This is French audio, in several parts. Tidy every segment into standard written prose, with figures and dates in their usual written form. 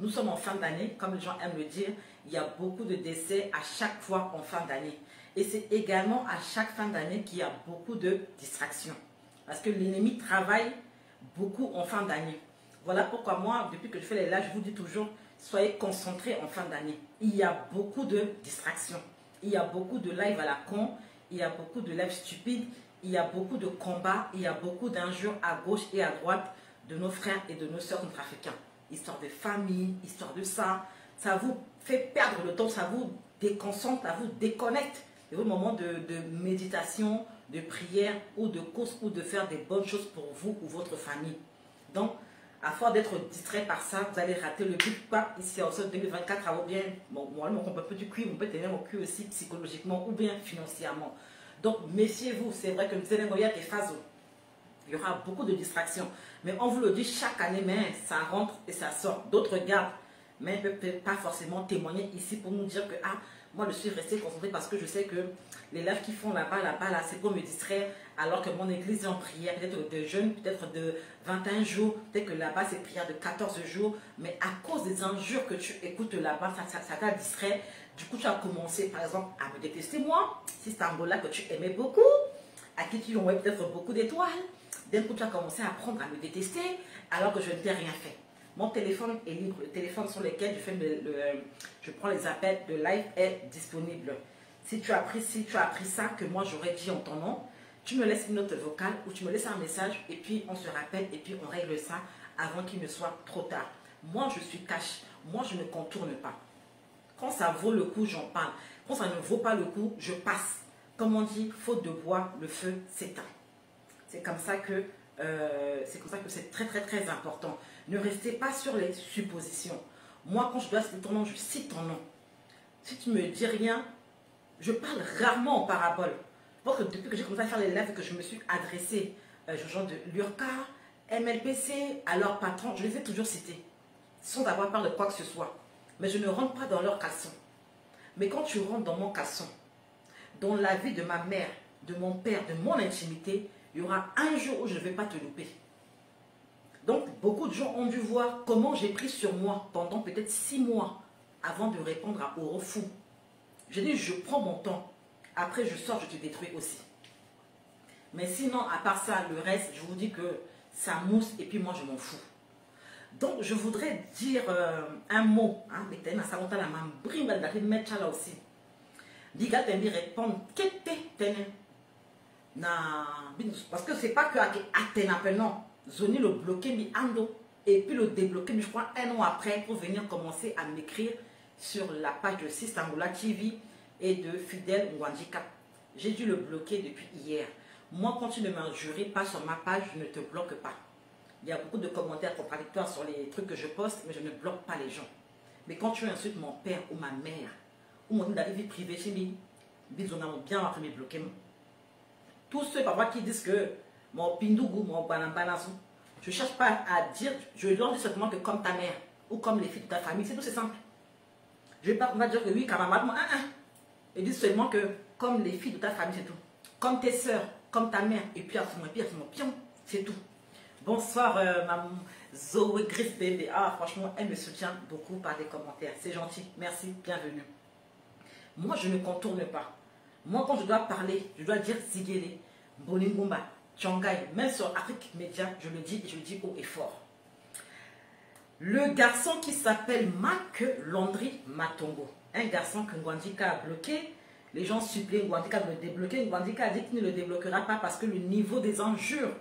Nous sommes en fin d'année, comme les gens aiment le dire, il y a beaucoup de décès à chaque fois en fin d'année. Et c'est également à chaque fin d'année qu'il y a beaucoup de distractions. Parce que l'ennemi travaille beaucoup en fin d'année. Voilà pourquoi moi, depuis que je fais les lives, je vous dis toujours, soyez concentrés en fin d'année. Il y a beaucoup de distractions. Il y a beaucoup de lives à la con. Il y a beaucoup de lives stupides. Il y a beaucoup de combats. Il y a beaucoup d'injures à gauche et à droite de nos frères et de nos sœurs africains. Histoire de famille, histoire de ça. Ça vous fait perdre le temps, ça vous déconcentre, ça vous déconnecte de vos moments de méditation, de prière ou de course ou de faire des bonnes choses pour vous ou votre famille. Donc, à force d'être distrait par ça, vous allez rater le but. Quoi, ici en 2024, à bien, bon, moi, on peut du cul, on peut tenir au cul aussi psychologiquement ou bien financièrement. Donc, méfiez-vous, c'est vrai que nous allons regarder des phases. Il y aura beaucoup de distractions. Mais on vous le dit chaque année, mais ça rentre et ça sort. D'autres regardent, mais ne peuvent pas forcément témoigner ici pour nous dire que, ah, moi je suis restée concentrée parce que je sais que les lives qui font là-bas, là, c'est pour me distraire, alors que mon église est en prière, peut-être de jeûne, peut-être de 21 jours, peut-être que là-bas c'est prière de 14 jours, mais à cause des injures que tu écoutes là-bas, ça t'a distrait. Du coup, tu as commencé, par exemple, à me détester, moi, si c'est un Angola que tu aimais beaucoup, à qui tu envoyais peut-être beaucoup d'étoiles. D'un coup, tu as commencé à apprendre à me détester alors que je ne t'ai rien fait. Mon téléphone est libre. Le téléphone sur lequel je prends les appels de live est disponible. Si tu as appris ça que moi j'aurais dit en ton nom, tu me laisses une note vocale ou tu me laisses un message et puis on se rappelle et puis on règle ça avant qu'il ne soit trop tard. Moi, je suis cash. Moi, je ne contourne pas. Quand ça vaut le coup, j'en parle. Quand ça ne vaut pas le coup, je passe. Comme on dit, faute de bois, le feu s'éteint. C'est comme ça que c'est très très très important. Ne restez pas sur les suppositions. Moi, quand je dois citer ton nom, je cite ton nom. Si tu ne me dis rien, je parle rarement en parabole. Parce que depuis que j'ai commencé à faire les lives et que je me suis adressée aux gens de l'URCA, MLPC, à leurs patrons, je les ai toujours cités, sans avoir peur de quoi que ce soit. Mais je ne rentre pas dans leur caleçon. Mais quand tu rentres dans mon caleçon, dans la vie de ma mère, de mon père, de mon intimité, il y aura un jour où je ne vais pas te louper. Donc, beaucoup de gens ont dû voir comment j'ai pris sur moi pendant peut-être 6 mois avant de répondre à Orofou. J'ai dit, je prends mon temps. Après, je sors, je te détruis aussi. Mais sinon, à part ça, le reste, je vous dis que ça mousse et puis moi, je m'en fous. Donc, je voudrais dire un mot. Mais tu as ça, la main brime, mettre là aussi. Diga, tu répondre, qu'est-ce que parce que c'est pas que Athéna, non. Zoni le bloqué, mi ando. Et puis le débloquer, mais je crois un an après, pour venir commencer à m'écrire sur la page de Sistangoula TV et de Fidèle Nwandika. J'ai dû le bloquer depuis hier. Moi, quand tu ne m'injuries pas sur ma page, je ne te bloque pas. Il y a beaucoup de commentaires contradictoires sur les trucs que je poste, mais je ne bloque pas les gens. Mais quand tu insultes mon père ou ma mère, ou mon vie privée chez lui, ils ont bien après me bloquer. Tous ceux parfois qui disent que mon pindougou, mon banambanasu, je ne cherche pas à dire, je leur dis simplement que comme ta mère ou comme les filles de ta famille, c'est tout, c'est simple. Je ne vais pas dire que oui, camarade, ils disent seulement que comme les filles de ta famille, c'est tout. Comme tes soeurs, comme ta mère, et puis à son pion, c'est tout. Bonsoir, maman Zoé Griff Bébé. Ah, franchement, elle me soutient beaucoup par des commentaires. C'est gentil, merci, bienvenue. Moi, je ne contourne pas. Moi, quand je dois parler, je dois dire Ziguele, Boningumba, Tchongaï, même sur Afrique Média, je le dis et je le dis haut et fort. Le garçon qui s'appelle Marc Landry Matongo, un garçon que Nwandika a bloqué, les gens supplient Nwandika de le débloquer. Nwandika a dit qu'il ne le débloquera pas parce que le niveau des injures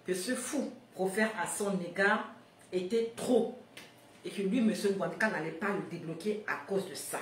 que ce fou profère à son égard était trop. Et que lui, M. Nwandika, n'allait pas le débloquer à cause de ça.